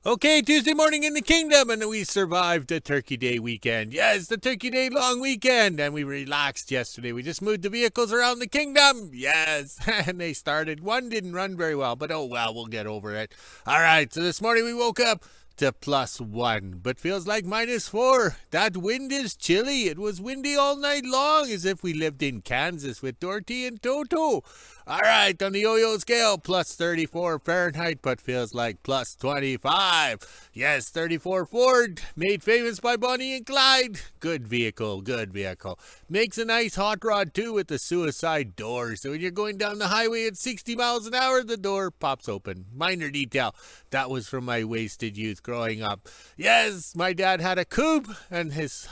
Okay, Tuesday morning in the kingdom, and we survived the Turkey Day weekend. Yes, the Turkey Day long weekend, and we relaxed yesterday. We just moved the vehicles around the kingdom. Yes, and they started. One didn't run very well, but oh well, we'll get over it. All right, so this morning we woke up to +1, but feels like -4. That wind is chilly. It was windy all night long, as if we lived in Kansas with Dorothy and Toto. All right, on the yo-yo scale, +34 Fahrenheit, but feels like +25. Yes, 34 Ford, made famous by Bonnie and Clyde. Good vehicle, good vehicle. Makes a nice hot rod, too, with the suicide door. So when you're going down the highway at 60 miles an hour, the door pops open. Minor detail. That was from my wasted youth growing up. Yes, my dad had a coupe, and his,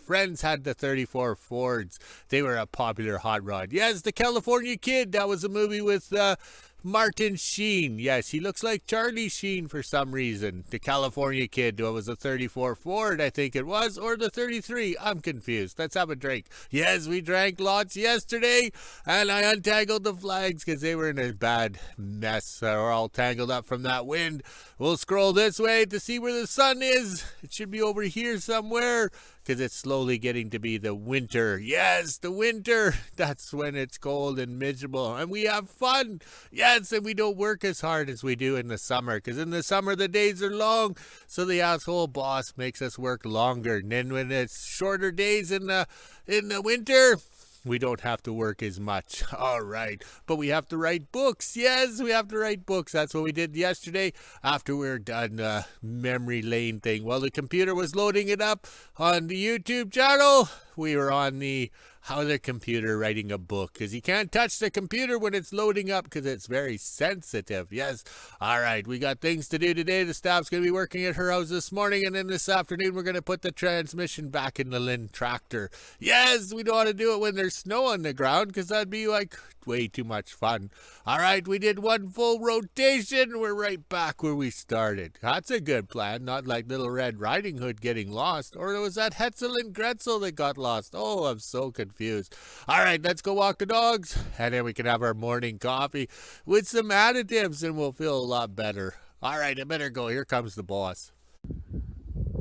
friends had the 34 Fords. They were a popular hot rod. Yes, the California Kid. That was a movie with Martin Sheen. Yes, he looks like Charlie Sheen for some reason. The California Kid was a 34 Ford, I think it was, or the 33. I'm confused. Let's have a drink. Yes, we drank lots yesterday, and I untangled the flags because they were in a bad mess. They were all tangled up from that wind. We'll scroll this way to see where the sun is. It should be over here somewhere, because it's slowly getting to be the winter. Yes, the winter. That's when it's cold and miserable, and we have fun. Yes, and we don't work as hard as we do in the summer, because in the summer the days are long, so the asshole boss makes us work longer. And then when it's shorter days in the winter, we don't have to work as much. All right. But we have to write books. Yes, we have to write books. That's what we did yesterday after we were done memory lane thing. While the computer was loading it up on the YouTube channel, we were on the how the computer writing a book, because you can't touch the computer when it's loading up because it's very sensitive. Yes. All right. We got things to do today. The staff's going to be working at her house this morning, and then this afternoon we're going to put the transmission back in the Linn Tractor. Yes, we don't want to do it when there's snow on the ground, because that'd be like way too much fun. All right, we did one full rotation. We're right back where we started. That's a good plan, not like Little Red Riding Hood getting lost. Or was that Hetzel and Gretzel that got lost? Oh, I'm so confused. All right, let's go walk the dogs, and then we can have our morning coffee with some additives, and we'll feel a lot better. All right, I better go. Here comes the boss.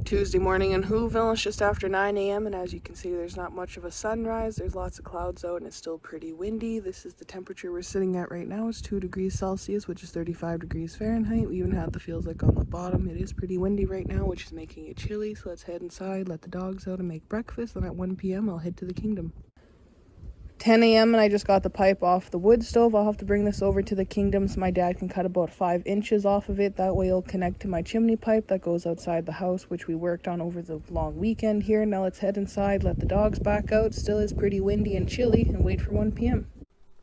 Tuesday morning in WHO-ville. It's just after 9 a.m. and as you can see, there's not much of a sunrise. There's lots of clouds out and it's still pretty windy. This is the temperature we're sitting at right now. It's 2 degrees Celsius, which is 35 degrees Fahrenheit. We even have the feels like on the bottom. It is pretty windy right now, which is making it chilly. So let's head inside, let the dogs out and make breakfast. And at 1 p.m. I'll head to the kingdom. 10 a.m. and I just got the pipe off the wood stove. I'll have to bring this over to the kingdom so my dad can cut about 5 inches off of it. That way it'll connect to my chimney pipe that goes outside the house, which we worked on over the long weekend here. Now let's head inside, let the dogs back out. Still is pretty windy and chilly, and wait for 1 p.m.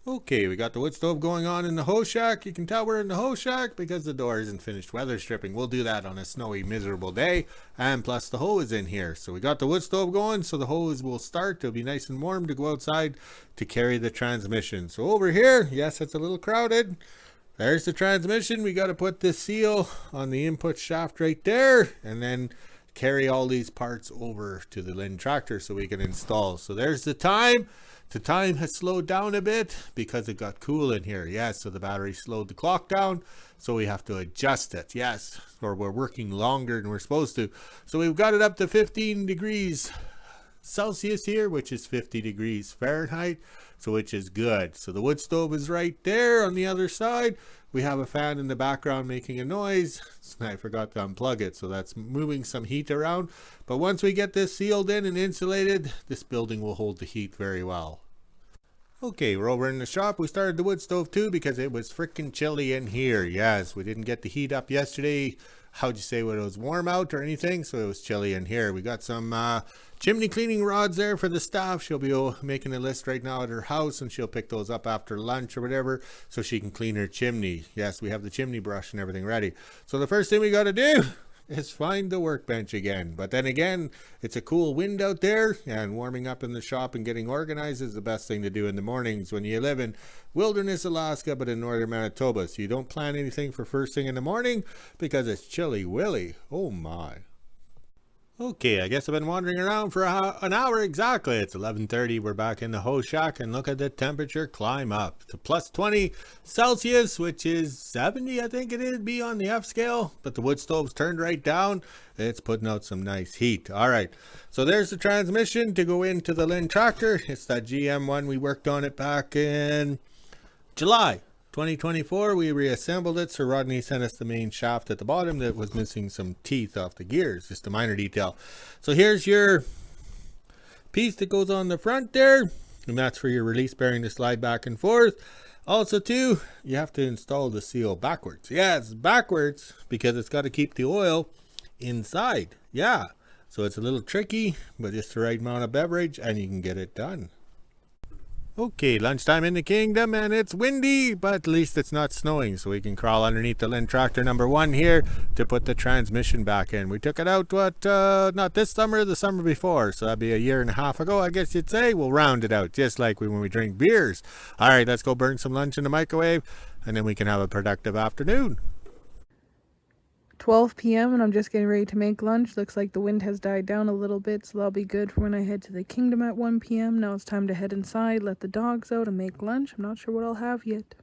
Okay, we got the wood stove going on in the hoe shack. You can tell we're in the hoe shack because the door isn't finished weather stripping. We'll do that on a snowy, miserable day. And plus the hoe is in here. So we got the wood stove going, so the hose will start. It'll be nice and warm to go outside to carry the transmission. So over here, yes, it's a little crowded. There's the transmission. We got to put this seal on the input shaft right there, and then carry all these parts over to the Linn Tractor so we can install. So there's the time. The time has slowed down a bit because it got cool in here. Yes, so the battery slowed the clock down, so we have to adjust it. Yes, or we're working longer than we're supposed to. So we've got it up to 15 degrees Celsius here, which is 50 degrees Fahrenheit, so which is good. So the wood stove is right there. On the other side, we have a fan in the background making a noise. I forgot to unplug it, so that's moving some heat around. But once we get this sealed in and insulated, this building will hold the heat very well. Okay, we're over in the shop. We started the wood stove too because it was freaking chilly in here. Yes, we didn't get the heat up yesterday. How'd you say when it was warm out or anything? So it was chilly in here. We got some chimney cleaning rods there for the staff. She'll be making a list right now at her house, and she'll pick those up after lunch or whatever so she can clean her chimney. Yes, we have the chimney brush and everything ready. So the first thing we got to do is find the workbench again. But then again, it's a cool wind out there, and warming up in the shop and getting organized is the best thing to do in the mornings when you live in Wilderness, Alaska, but in Northern Manitoba. So you don't plan anything for first thing in the morning because it's chilly willy. Oh my. Okay, I guess I've been wandering around for an hour exactly. It's 11:30. We're back in the hose shack, and look at the temperature climb up to plus 20 Celsius, which is 70, I think it is, be on the F scale. But the wood stove's turned right down. It's putting out some nice heat. All right, so there's the transmission to go into the Linn Tractor. It's that GM one. We worked on it back in July 2024. We reassembled it, so Rodney sent us the main shaft at the bottom that was missing some teeth off the gears, just a minor detail. So here's your piece that goes on the front there, and that's for your release bearing to slide back and forth. Also too, you have to install the seal backwards. Yeah, it's backwards because it's got to keep the oil inside. Yeah, so it's a little tricky, but just the right amount of beverage and you can get it done. Okay, lunchtime in the kingdom, and it's windy, but at least it's not snowing, so we can crawl underneath the Linn Tractor number 1 here to put the transmission back in. We took it out, not this summer, the summer before, so that'd be a year and a half ago, I guess you'd say. We'll round it out, just like when we drink beers. All right, let's go burn some lunch in the microwave, and then we can have a productive afternoon. 12 p.m. and I'm just getting ready to make lunch. Looks like the wind has died down a little bit, so that'll be good for when I head to the kingdom at 1 p.m. Now it's time to head inside, let the dogs out, and make lunch. I'm not sure what I'll have yet.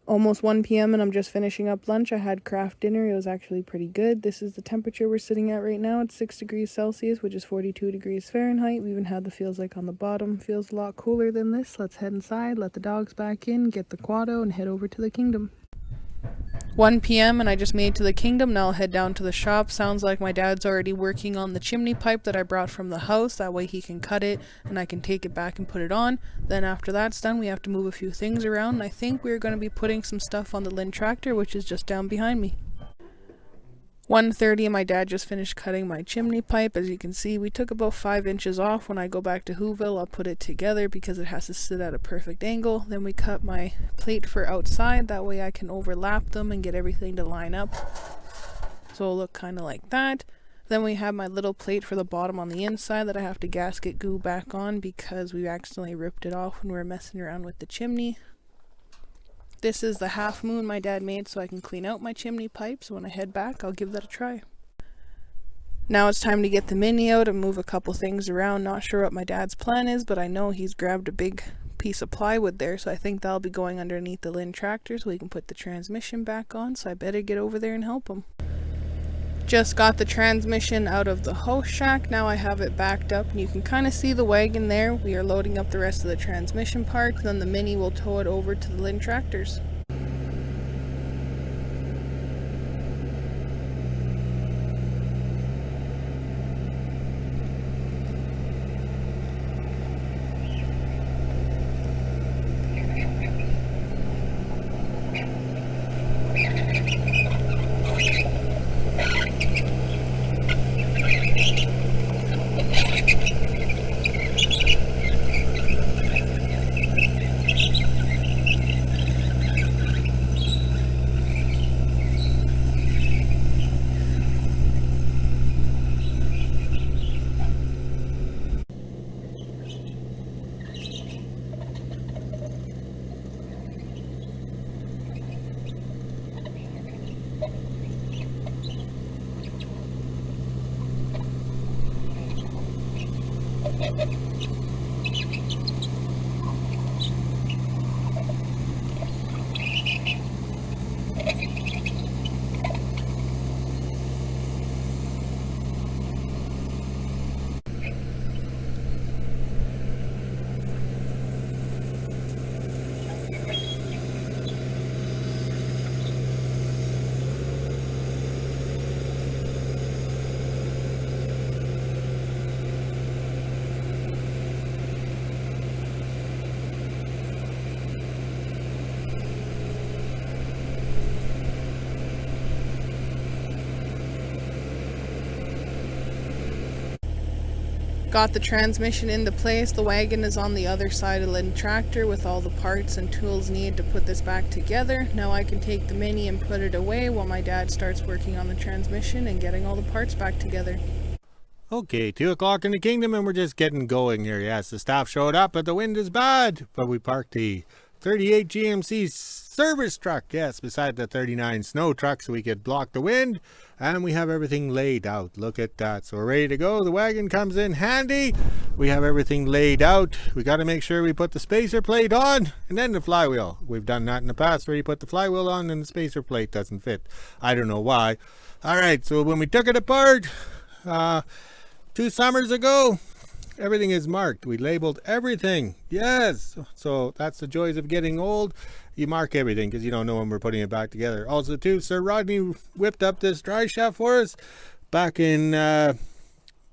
Almost 1 p.m. and I'm just finishing up lunch. I had craft dinner. It was actually pretty good. This is the temperature we're sitting at right now. It's 6 degrees Celsius, which is 42 degrees Fahrenheit. We even had the feels like on the bottom. Feels a lot cooler than this. Let's head inside, let the dogs back in, get the quad out, and head over to the kingdom. 1 p.m. and I just made it to the kingdom. Now I'll head down to the shop. Sounds like my dad's already working on the chimney pipe that I brought from the house. That way he can cut it and I can take it back and put it on. Then after that's done, we have to move a few things around. And I think we're going to be putting some stuff on the Linn Tractor, which is just down behind me. 1:30 and my dad just finished cutting my chimney pipe. As you can see, we took about 5 inches off. When I go back to WHO-ville, I'll put it together because it has to sit at a perfect angle. Then we cut my plate for outside. That way I can overlap them and get everything to line up. So it'll look kind of like that. Then we have my little plate for the bottom on the inside that I have to gasket glue back on because we accidentally ripped it off when we were messing around with the chimney. This is the half moon my dad made so I can clean out my chimney pipe, so when I head back I'll give that a try. Now it's time to get the mini out and move a couple things around. Not sure what my dad's plan is, but I know he's grabbed a big piece of plywood there, so I think that'll be going underneath the Linn Tractor so we can put the transmission back on, so I better get over there and help him. Just got the transmission out of the hose shack. Now I have it backed up and you can kind of see the wagon there. We are loading up the rest of the transmission parts, then the mini will tow it over to the Linn Tractors. Got the transmission into place. The wagon is on the other side of the Linn Tractor with all the parts and tools needed to put this back together. Now I can take the mini and put it away while my dad starts working on the transmission and getting all the parts back together. Okay, 2 o'clock in the kingdom and we're just getting going here. Yes, the staff showed up, but the wind is bad. But we parked the 38 GMC service truck, yes, beside the 39 snow truck so we could block the wind. And we have everything laid out. Look at that. So we're ready to go. The wagon comes in handy. We have everything laid out. We got to make sure we put the spacer plate on and then the flywheel. We've done that in the past where you put the flywheel on and the spacer plate doesn't fit. I don't know why. All right, so when we took it apart 2 summers ago, everything is marked. We labeled everything. Yes. So that's the joys of getting old. You mark everything because you don't know when we're putting it back together. Also, too, Sir Rodney whipped up this dry shaft for us back in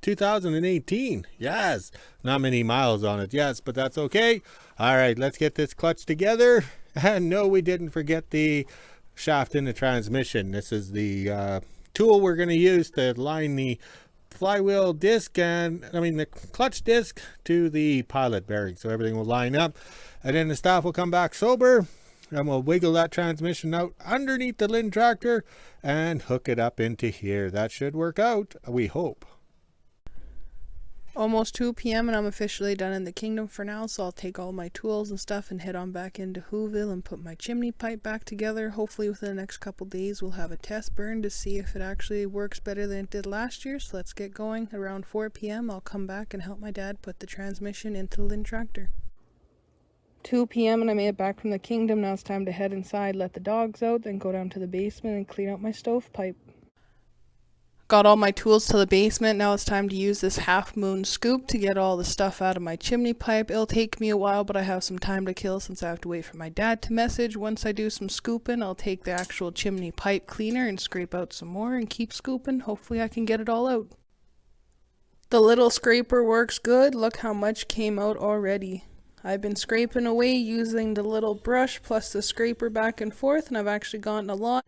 2018. Yes. Not many miles on it. Yes, but that's okay. All right, let's get this clutch together. And no, we didn't forget the shaft in the transmission. This is the tool we're going to use to line the flywheel disc the clutch disc to the pilot bearing, so everything will line up, and then the staff will come back sober and we'll wiggle that transmission out underneath the Linn Tractor and hook it up into here. That should work out, we hope. Almost 2 p.m. and I'm officially done in the kingdom for now, so I'll take all my tools and stuff and head on back into WHO-ville and put my chimney pipe back together. Hopefully within the next couple days we'll have a test burn to see if it actually works better than it did last year, so let's get going. Around 4 p.m. I'll come back and help my dad put the transmission into the Linn Tractor. 2 p.m. and I made it back from the kingdom. Now it's time to head inside, let the dogs out, then go down to the basement and clean out my stovepipe. Got all my tools to the basement. Now it's time to use this half moon scoop to get all the stuff out of my chimney pipe. It'll take me a while, but I have some time to kill since I have to wait for my dad to message. Once I do some scooping, I'll take the actual chimney pipe cleaner and scrape out some more and keep scooping. Hopefully I can get it all out. The little scraper works good. Look how much came out already. I've been scraping away using the little brush plus the scraper back and forth, and I've actually gotten a lot.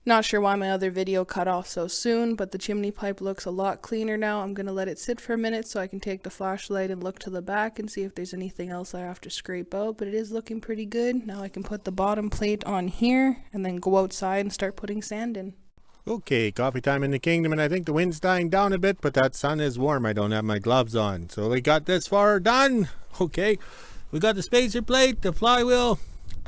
Not sure why my other video cut off so soon, but the chimney pipe looks a lot cleaner now. I'm going to let it sit for a minute so I can take the flashlight and look to the back and see if there's anything else I have to scrape out, but it is looking pretty good. Now I can put the bottom plate on here and then go outside and start putting sand in. Okay, coffee time in the kingdom, and I think the wind's dying down a bit, but that sun is warm. I don't have my gloves on. So we got this far done. Okay, we got the spacer plate, the flywheel,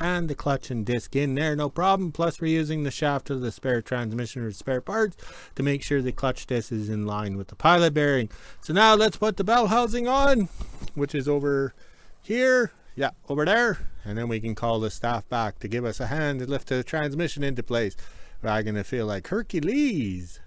and the clutch and disc in there, no problem. Plus we're using the shaft of the spare transmission or spare parts to make sure the clutch disc is in line with the pilot bearing. So now let's put the bell housing on, which is over here, yeah, over there, and then we can call the staff back to give us a hand to lift the transmission into place. I'm gonna feel like Hercules.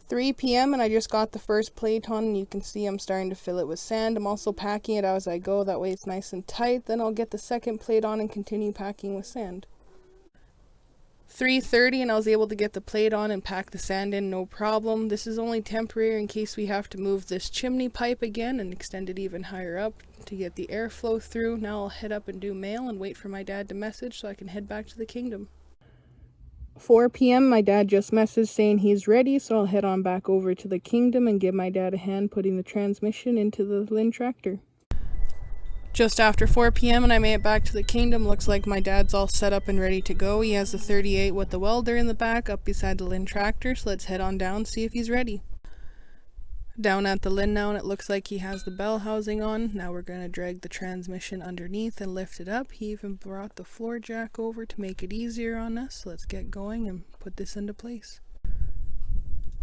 3 p.m. and I just got the first plate on, and you can see I'm starting to fill it with sand. I'm also packing it as I go, that way it's nice and tight. Then I'll get the second plate on and continue packing with sand. 3:30 and I was able to get the plate on and pack the sand in, no problem. This is only temporary in case we have to move this chimney pipe again and extend it even higher up to get the airflow through. Now I'll head up and do mail and wait for my dad to message so I can head back to the kingdom. 4 p.m. my dad just messaged saying he's ready, so I'll head on back over to the kingdom and give my dad a hand putting the transmission into the Linn Tractor. Just after 4 p.m. and I made it back to the kingdom. Looks like my dad's all set up and ready to go. He has the 38 with the welder in the back up beside the Linn Tractor, so let's head on down and see if he's ready. Down at the Linn now, and it looks like he has the bell housing on. Now we're going to drag the transmission underneath and lift it up. He even brought the floor jack over to make it easier on us. So let's get going and put this into place.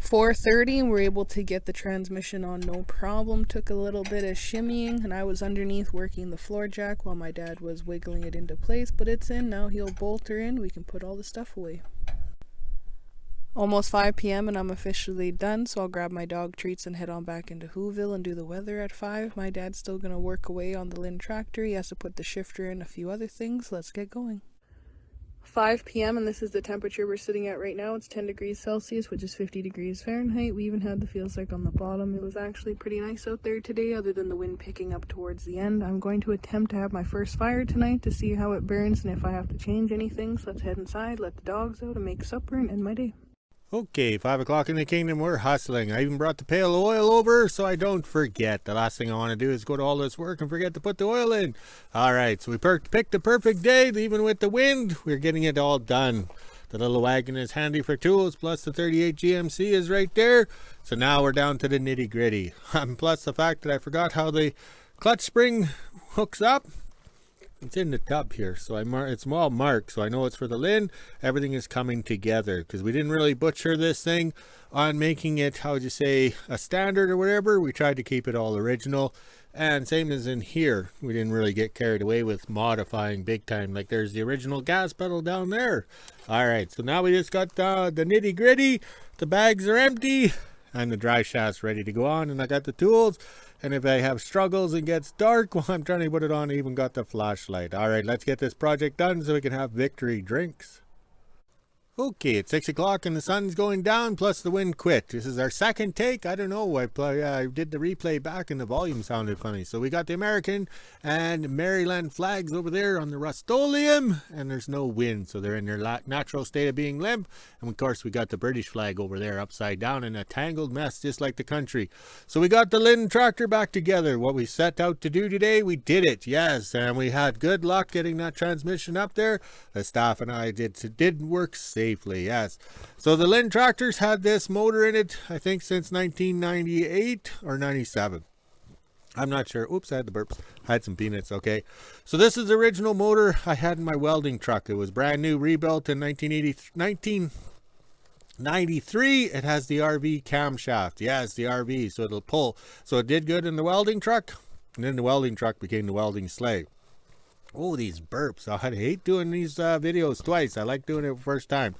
4:30 and we're able to get the transmission on no problem. Took a little bit of shimmying and I was underneath working the floor jack while my dad was wiggling it into place, but it's in now. He'll bolt her in. We can put all the stuff away. Almost 5 p.m. and I'm officially done, so I'll grab my dog treats and head on back into WHO-ville and do the weather at 5. My dad's still going to work away on the Linn Tractor. He has to put the shifter in, a few other things. Let's get going. 5 p.m. and this is the temperature we're sitting at right now. It's 10 degrees Celsius, which is 50 degrees Fahrenheit. We even had the feels like on the bottom. It was actually pretty nice out there today, other than the wind picking up towards the end. I'm going to attempt to have my first fire tonight to see how it burns and if I have to change anything. So let's head inside, let the dogs out, and make supper and end my day. Okay, 5 o'clock in the kingdom, we're hustling. I even brought the pail of oil over so I don't forget. The last thing I want to do is go to all this work and forget to put the oil in. All right, so we picked the perfect day, even with the wind. We're getting it all done. The little wagon is handy for tools, plus the 38 GMC is right there. So now we're down to the nitty gritty. Plus the fact that I forgot how the clutch spring hooks up. It's in the tub here, so it's all marked, so I know it's for the Linn. Everything is coming together because we didn't really butcher this thing on making it, how would you say, a standard or whatever. We tried to keep it all original, and same as in here, we didn't really get carried away with modifying big time. Like there's the original gas pedal down there. All right, so now we just got the nitty gritty. The bags are empty and the dry shaft's ready to go on, and I got the tools. And if I have struggles and gets dark while I'm trying to put it on, I even got the flashlight. All right, let's get this project done so we can have victory drinks. Okay, it's 6 o'clock and the sun's going down, plus the wind quit. This is our second take. I don't know. I did the replay back and the volume sounded funny. So we got the American and Maryland flags over there on the Rust-Oleum, and there's no wind, so they're in their natural state of being limp. And of course, we got the British flag over there upside down in a tangled mess, just like the country. So we got the Linn Tractor back together. What we set out to do today, we did it. Yes, and we had good luck getting that transmission up there. The staff and I did work safely. Yes. So the Linn Tractors had this motor in it, I think, since 1998 or 97. I'm not sure. Oops, I had the burps. I had some peanuts. Okay. So this is the original motor I had in my welding truck. It was brand new, rebuilt in 1993. It has the RV camshaft. Yes, the RV. So it'll pull. So it did good in the welding truck. And then the welding truck became the welding sleigh. Oh, these burps. I hate doing these videos twice. I like doing it first time.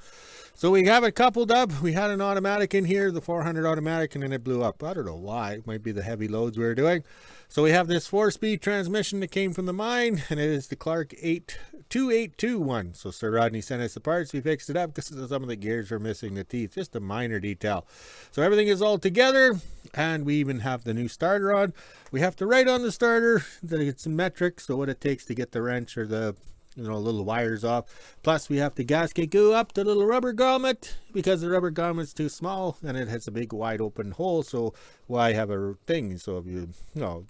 So we have it coupled up. We had an automatic in here, the 400 automatic, and then it blew up. I don't know why. It might be the heavy loads we were doing. So we have this 4-speed transmission that came from the mine, and it is the Clark 2821. So Sir Rodney sent us the parts. We fixed it up because some of the gears were missing the teeth. Just a minor detail. So everything is all together, and we even have the new starter on. We have to write on the starter that it's metric, so what it takes to get the wrench or the little wires off. Plus we have to gasket go up the little rubber grommet because the rubber grommet's too small and it has a big wide open hole. So why have a thing? So if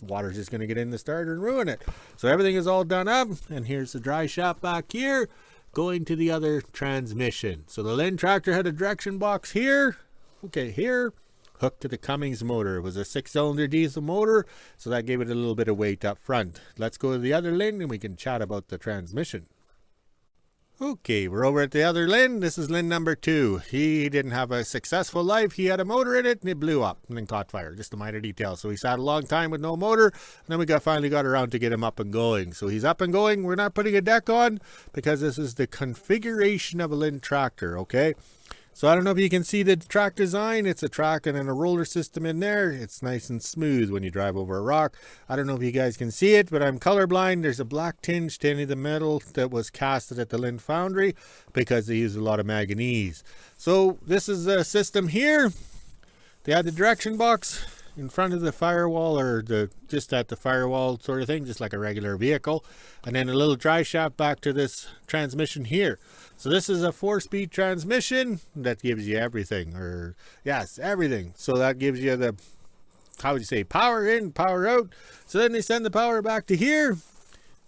water's just going to get in the starter and ruin it. So everything is all done up, and here's the dry shaft back here going to the other transmission. So the Linn Tractor had a direction box here. Okay, here. Hooked to the Cummins motor. It was a 6-cylinder diesel motor, so that gave it a little bit of weight up front. Let's go to the other Linn and we can chat about the transmission. Okay, we're over at the other Linn. This is Linn number 2. He didn't have a successful life. He had a motor in it and it blew up and then caught fire. Just a minor detail. So he sat a long time with no motor, and then we finally got around to get him up and going. So he's up and going. We're not putting a deck on because this is the configuration of a Linn Tractor, okay? So I don't know if you can see the track design. It's a track and then a roller system in there. It's nice and smooth when you drive over a rock. I don't know if you guys can see it, but I'm colorblind. There's a black tinge to any of the metal that was casted at the Linn foundry because they use a lot of manganese. So this is the system here. They had the direction box in front of the firewall, or just at the firewall sort of thing, just like a regular vehicle, and then a little dry shaft back to this transmission here. So this is a 4-speed transmission that gives you everything, or yes, everything. So that gives you the, how would you say, power in, power out. So then they send the power back to here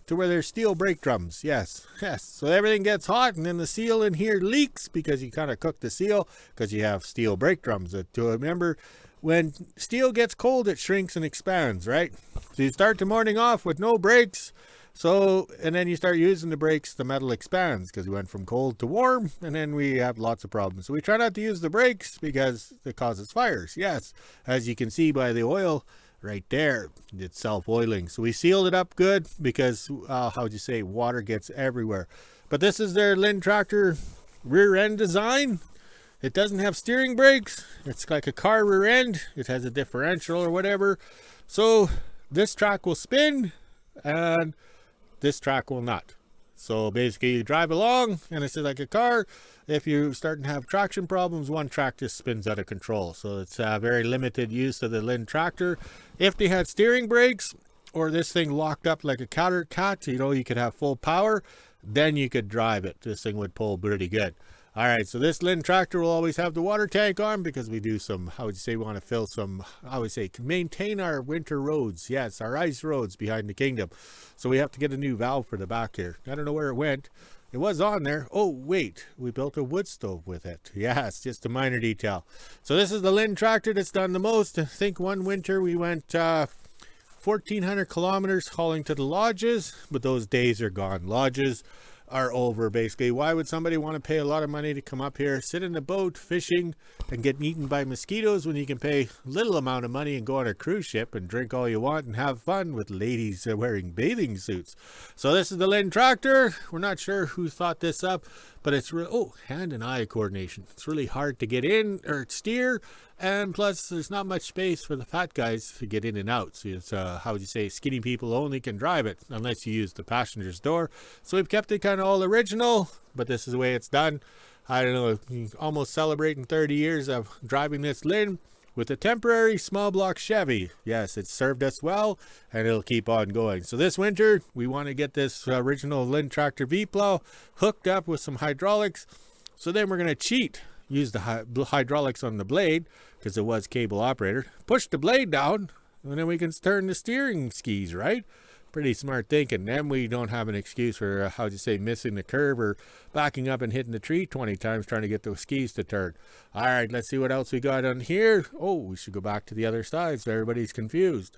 to where there's steel brake drums. Yes. So everything gets hot, and then the seal in here leaks because you kind of cook the seal because you have steel brake drums. To remember, when steel gets cold, it shrinks and expands, right? So you start the morning off with no brakes. So, and then you start using the brakes, the metal expands because we went from cold to warm, and then we have lots of problems. So we try not to use the brakes because it causes fires. Yes, as you can see by the oil right there, it's self-oiling. So we sealed it up good because, how would you say, water gets everywhere. But this is their Linn Tractor rear end design. It doesn't have steering brakes. It's like a car rear end. It has a differential or whatever. So this track will spin and this track will not. So basically you drive along and it's like a car. If you're starting to have traction problems, one track just spins out of control. So it's a very limited use of the Linn Tractor. If they had steering brakes or this thing locked up like a cat, you could have full power, then you could drive it. This thing would pull pretty good. All right, so this Linn Tractor will always have the water tank on because we do some, how would you say, we want to fill some, I would say, maintain our winter roads. Yes, our ice roads behind the kingdom. So we have to get a new valve for the back here. I don't know where it went. It was on there. Oh, wait, we built a wood stove with it. Yes, just a minor detail. So this is the Linn Tractor that's done the most. I think one winter we went 1,400 kilometers hauling to the lodges, but those days are gone. Lodges are over, basically. Why would somebody want to pay a lot of money to come up here, sit in a boat fishing and get eaten by mosquitoes when you can pay little amount of money and go on a cruise ship and drink all you want and have fun with ladies wearing bathing suits? So this is the Linn Tractor. We're not sure who thought this up, but it's hand and eye coordination. It's really hard to get in or steer, and plus there's not much space for the fat guys to get in and out. So it's how would you say, skinny people only can drive it unless you use the passenger's door. So we've kept it kind of all original, but this is the way it's done. I don't know, almost celebrating 30 years of driving this Linn with a temporary small block Chevy. Yes, it's served us well, and it'll keep on going. So this winter, we want to get this original Linn Tractor V-plow hooked up with some hydraulics. So then we're going to cheat, use the hydraulics on the blade, because it was cable operator, push the blade down, and then we can turn the steering skis, right? Pretty smart thinking. Then we don't have an excuse for, missing the curve or backing up and hitting the tree 20 times trying to get those skis to turn. All right, let's see what else we got on here. Oh, we should go back to the other side so everybody's confused.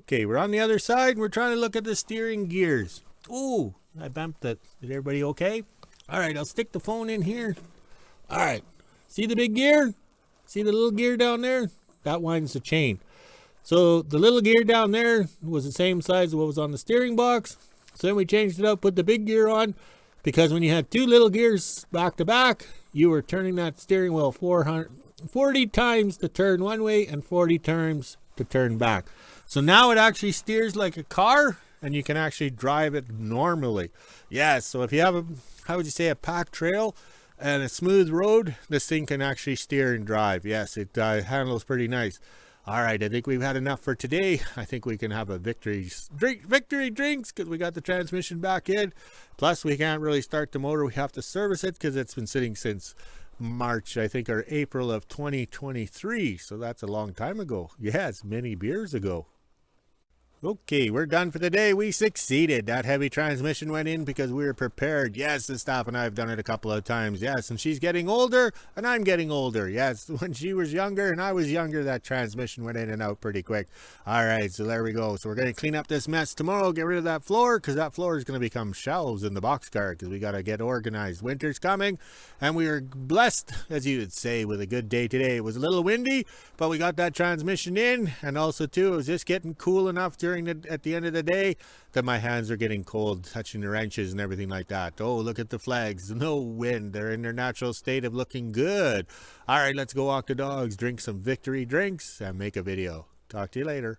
Okay, we're on the other side. We're trying to look at the steering gears. Ooh, I bumped it. Is everybody okay? All right, I'll stick the phone in here. All right, see the big gear? See the little gear down there? That winds the chain. So the little gear down there was the same size as what was on the steering box. So then we changed it up, put the big gear on, because when you had two little gears back to back, you were turning that steering wheel 40 times to turn one way and 40 times to turn back. So now it actually steers like a car, and you can actually drive it normally. Yes, so if you have a packed trail and a smooth road, this thing can actually steer and drive. Yes, it handles pretty nice. All right, I think we've had enough for today. I think we can have a victory drinks, because we got the transmission back in. Plus, we can't really start the motor. We have to service it because it's been sitting since March, I think, or April of 2023. So that's a long time ago. Yes, many beers ago. Okay, we're done for the day. We succeeded. That heavy transmission went in because we were prepared. Yes, the staff and I have done it a couple of times. Yes, and she's getting older and I'm getting older. Yes, when she was younger and I was younger, that transmission went in and out pretty quick. All right, so there we go. So we're going to clean up this mess tomorrow, get rid of that floor, because that floor is going to become shelves in the boxcar, because we got to get organized. Winter's coming, and we were blessed, as you would say, with a good day today. It was a little windy, but we got that transmission in, and also too, it was just getting cool enough at the end of the day that my hands are getting cold touching the wrenches and everything like that. Oh, look at the flags. No wind. They're in their natural state of looking good. All right, let's go walk the dogs, drink some victory drinks, and make a video. Talk to you later.